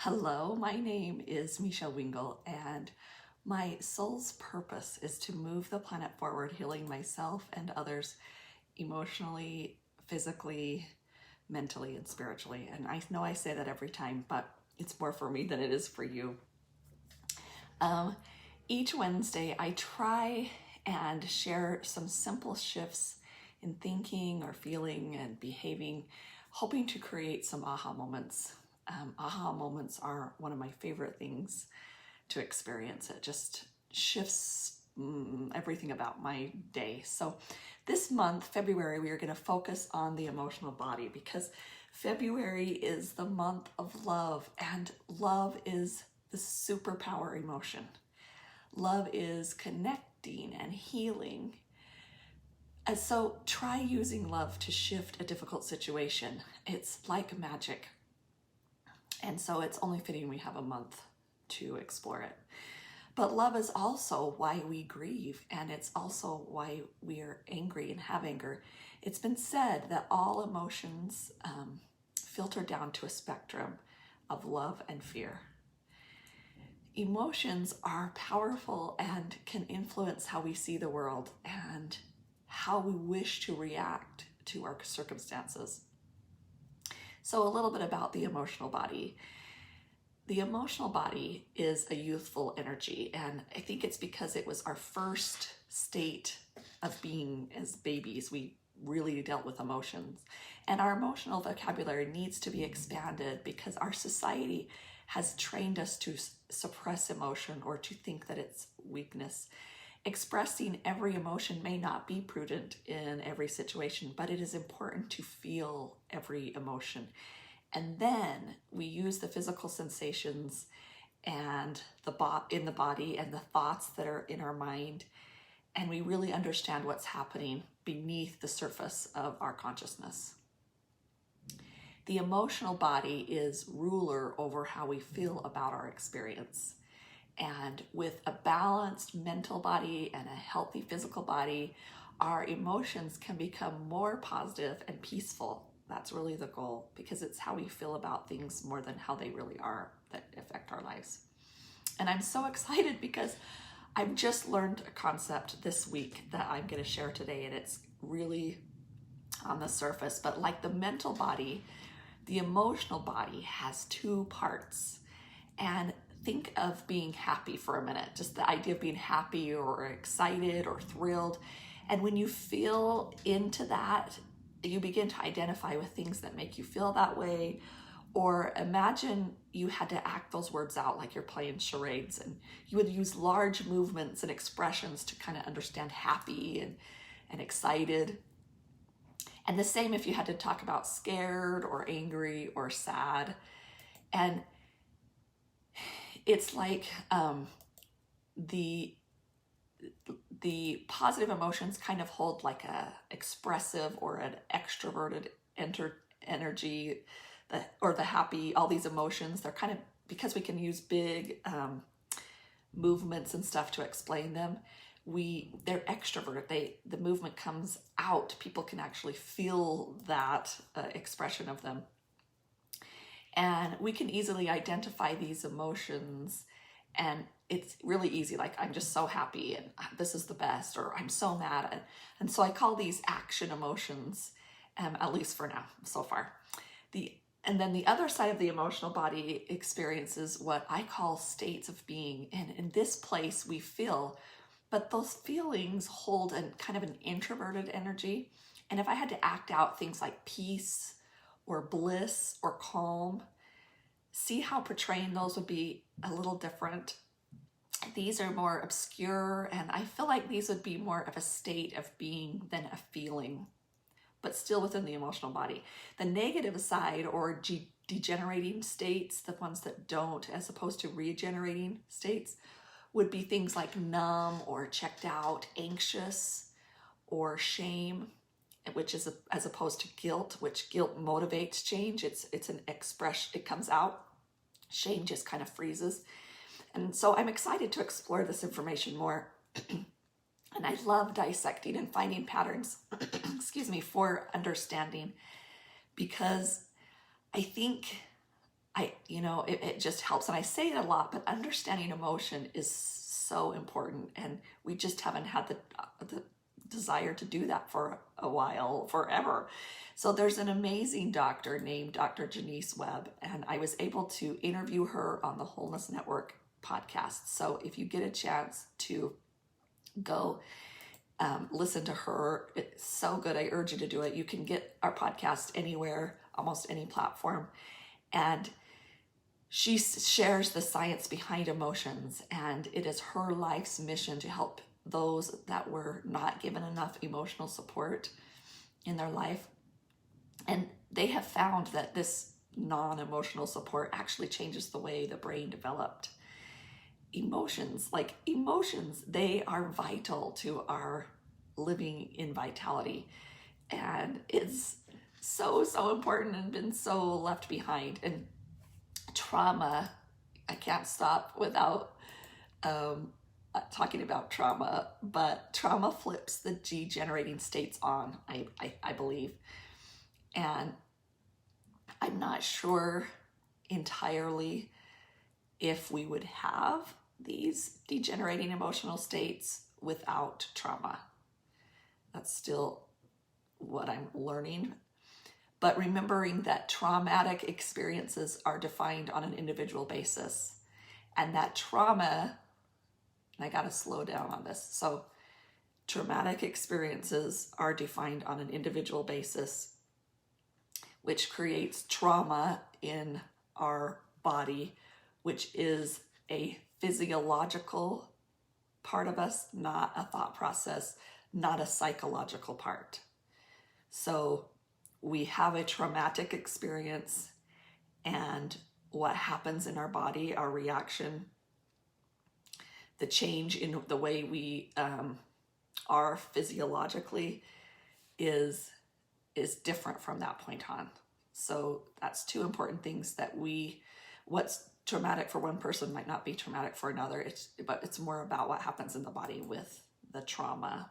Hello, my name is Michelle Wingle, and my soul's purpose is to move the planet forward, healing myself and others emotionally, physically, mentally, and spiritually. And I know I say that every time, but it's more for me than it is for you. Each Wednesday, I try and share some simple shifts in thinking or feeling and behaving, hoping to create some aha moments. Aha moments are one of my favorite things to experience. It just shifts everything about my day. So this month, February, we are going to focus on the emotional body because February is the month of love, and love is the superpower emotion. Love is connecting and healing. And so try using love to shift a difficult situation. It's like magic. And so it's only fitting we have a month to explore it. But love is also why we grieve, and it's also why we are angry and have anger. It's been said that all emotions filter down to a spectrum of love and fear. Emotions are powerful and can influence how we see the world and how we wish to react to our circumstances. So a little bit about the emotional body. The emotional body is a youthful energy, and I think it's because it was our first state of being as babies. We really dealt with emotions, and our emotional vocabulary needs to be expanded because our society has trained us to suppress emotion or to think that it's weakness. Expressing every emotion may not be prudent in every situation, but it is important to feel every emotion. And then we use the physical sensations and in the body and the thoughts that are in our mind, and we really understand what's happening beneath the surface of our consciousness. The emotional body is ruler over how we feel about our experience. And with a balanced mental body and a healthy physical body, our emotions can become more positive and peaceful. That's really the goal, because it's how we feel about things more than how they really are that affect our lives. And I'm so excited because I've just learned a concept this week that I'm going to share today, and it's really on the surface. But like the mental body, the emotional body has two parts. And think of being happy for a minute, just the idea of being happy or excited or thrilled. And when you feel into that, you begin to identify with things that make you feel that way. Or imagine you had to act those words out like you're playing charades, and you would use large movements and expressions to kind of understand happy and excited. And the same if you had to talk about scared or angry or sad. And it's like the positive emotions kind of hold like a expressive or an extroverted energy, or the happy, all these emotions, they're kind of, because we can use big movements and stuff to explain them, they're extroverted. The movement comes out. People can actually feel that expression of them. And we can easily identify these emotions, and it's really easy. Like, I'm just so happy and this is the best, or I'm so mad. And so I call these action emotions, at least for now, so far. And then the other side of the emotional body experiences what I call states of being. And in this place we feel, but those feelings hold kind of an introverted energy. And if I had to act out things like peace or bliss or calm, see how portraying those would be a little different. These are more obscure, and I feel like these would be more of a state of being than a feeling, but still within the emotional body. The negative side, or degenerating states, the ones that don't, as opposed to regenerating states, would be things like numb or checked out, anxious, or shame, which is as opposed to guilt, which guilt motivates change. It's an expression, it comes out. Shame just kind of freezes. And so I'm excited to explore this information more. And I love dissecting and finding patterns, excuse me, for understanding, because I think it just helps. And I say it a lot, but understanding emotion is so important. And we just haven't had the desire to do that for a while, forever. So there's an amazing doctor named Dr. Janiece Webb, and I was able to interview her on the Wholeness Network podcast. So if you get a chance to go listen to her, it's so good. I urge you to do it. You can get our podcast anywhere, almost any platform. And she shares the science behind emotions, and it is her life's mission to help those that were not given enough emotional support in their life. And they have found that this non-emotional support actually changes the way the brain developed. Emotions, they are vital to our living in vitality. And it's so, so important and been so left behind. And trauma, I can't stop without talking about trauma, but trauma flips the degenerating states on, I believe. And I'm not sure entirely if we would have these degenerating emotional states without trauma. That's still what I'm learning. But remembering that traumatic experiences are defined on an individual basis, and that trauma, and I got to slow down on this. So traumatic experiences are defined on an individual basis, which creates trauma in our body, which is a physiological part of us, not a thought process, not a psychological part. So we have a traumatic experience, and what happens in our body, our reaction, the change in the way we are physiologically is different from that point on. So that's two important things that what's traumatic for one person might not be traumatic for another. But it's more about what happens in the body with the trauma,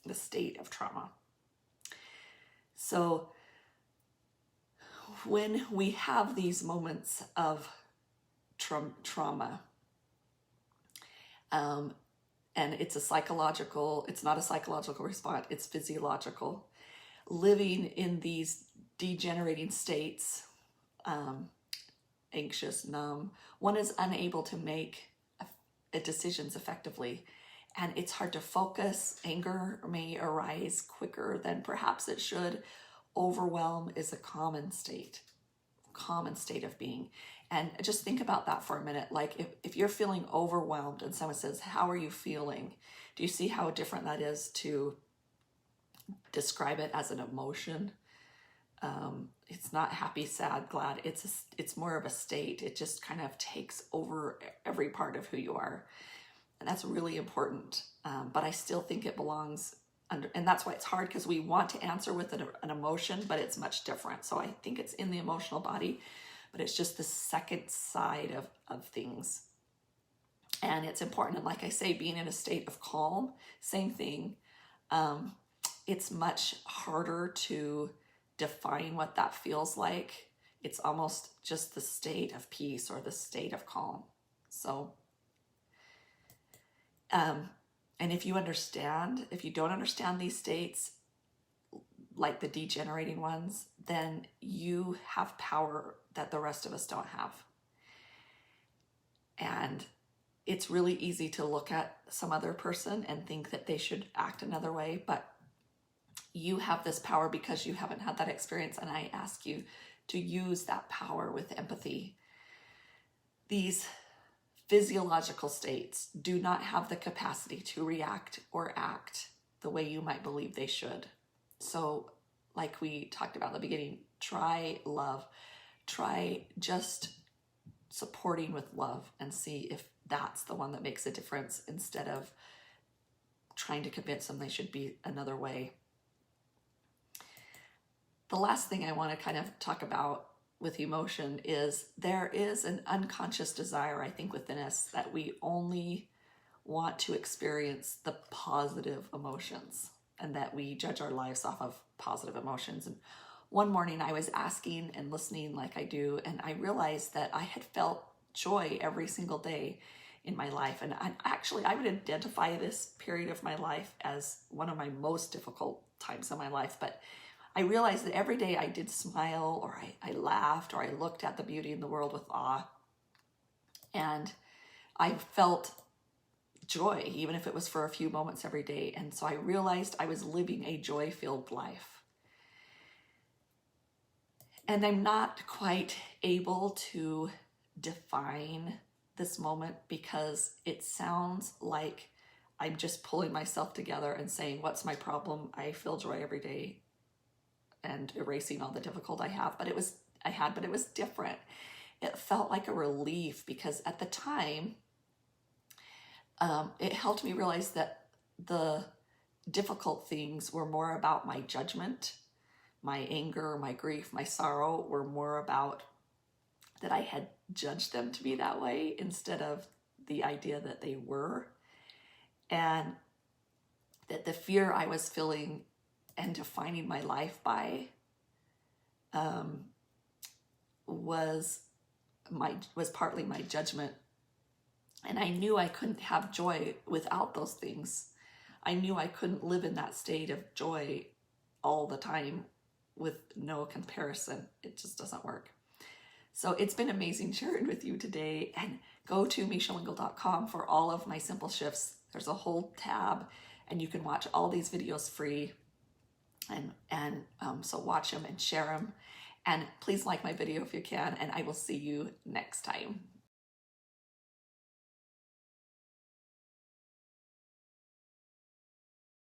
the state of trauma. So when we have these moments of trauma, and it's not a psychological response, it's physiological. Living in these degenerating states, anxious, numb, one is unable to make decisions effectively. And it's hard to focus. Anger may arise quicker than perhaps it should. Overwhelm is a common state of being. And just think about that for a minute. Like if you're feeling overwhelmed and someone says, "How are you feeling?" Do you see how different that is to describe it as an emotion? It's not happy, sad, glad. It's more of a state. It just kind of takes over every part of who you are. And that's really important. But I still think it belongs under, and that's why it's hard, because we want to answer with an emotion, but it's much different. So I think it's in the emotional body, but it's just the second side of things. And it's important. And like I say, being in a state of calm, same thing. It's much harder to define what that feels like. It's almost just the state of peace or the state of calm. So, and if you don't understand these states, like the degenerating ones, then you have power that the rest of us don't have. And it's really easy to look at some other person and think that they should act another way, but you have this power because you haven't had that experience, and I ask you to use that power with empathy. These physiological states do not have the capacity to react or act the way you might believe they should. So, like we talked about in the beginning, try love. Try just supporting with love and see if that's the one that makes a difference, instead of trying to convince them they should be another way. The last thing I want to kind of talk about with emotion is there is an unconscious desire, I think, within us that we only want to experience the positive emotions, and that we judge our lives off of positive emotions. And one morning I was asking and listening like I do, and I realized that I had felt joy every single day in my life. And I would identify this period of my life as one of my most difficult times of my life. But I realized that every day I did smile, or I laughed, or I looked at the beauty in the world with awe. And I felt joy, even if it was for a few moments every day. And so I realized I was living a joy-filled life. And I'm not quite able to define this moment because it sounds like I'm just pulling myself together and saying, what's my problem? I feel joy every day, and erasing all the difficult I have. But it was different. It felt like a relief because at the time, it helped me realize that the difficult things were more about my judgment. My anger, my grief, my sorrow were more about that I had judged them to be that way instead of the idea that they were. And that the fear I was feeling and defining my life by was partly my judgment. And I knew I couldn't have joy without those things. I knew I couldn't live in that state of joy all the time with no comparison. It just doesn't work. So it's been amazing sharing with you today. And go to MishaWingle.com for all of my simple shifts. There's a whole tab, and you can watch all these videos free. And so watch them and share them. And please like my video if you can, and I will see you next time.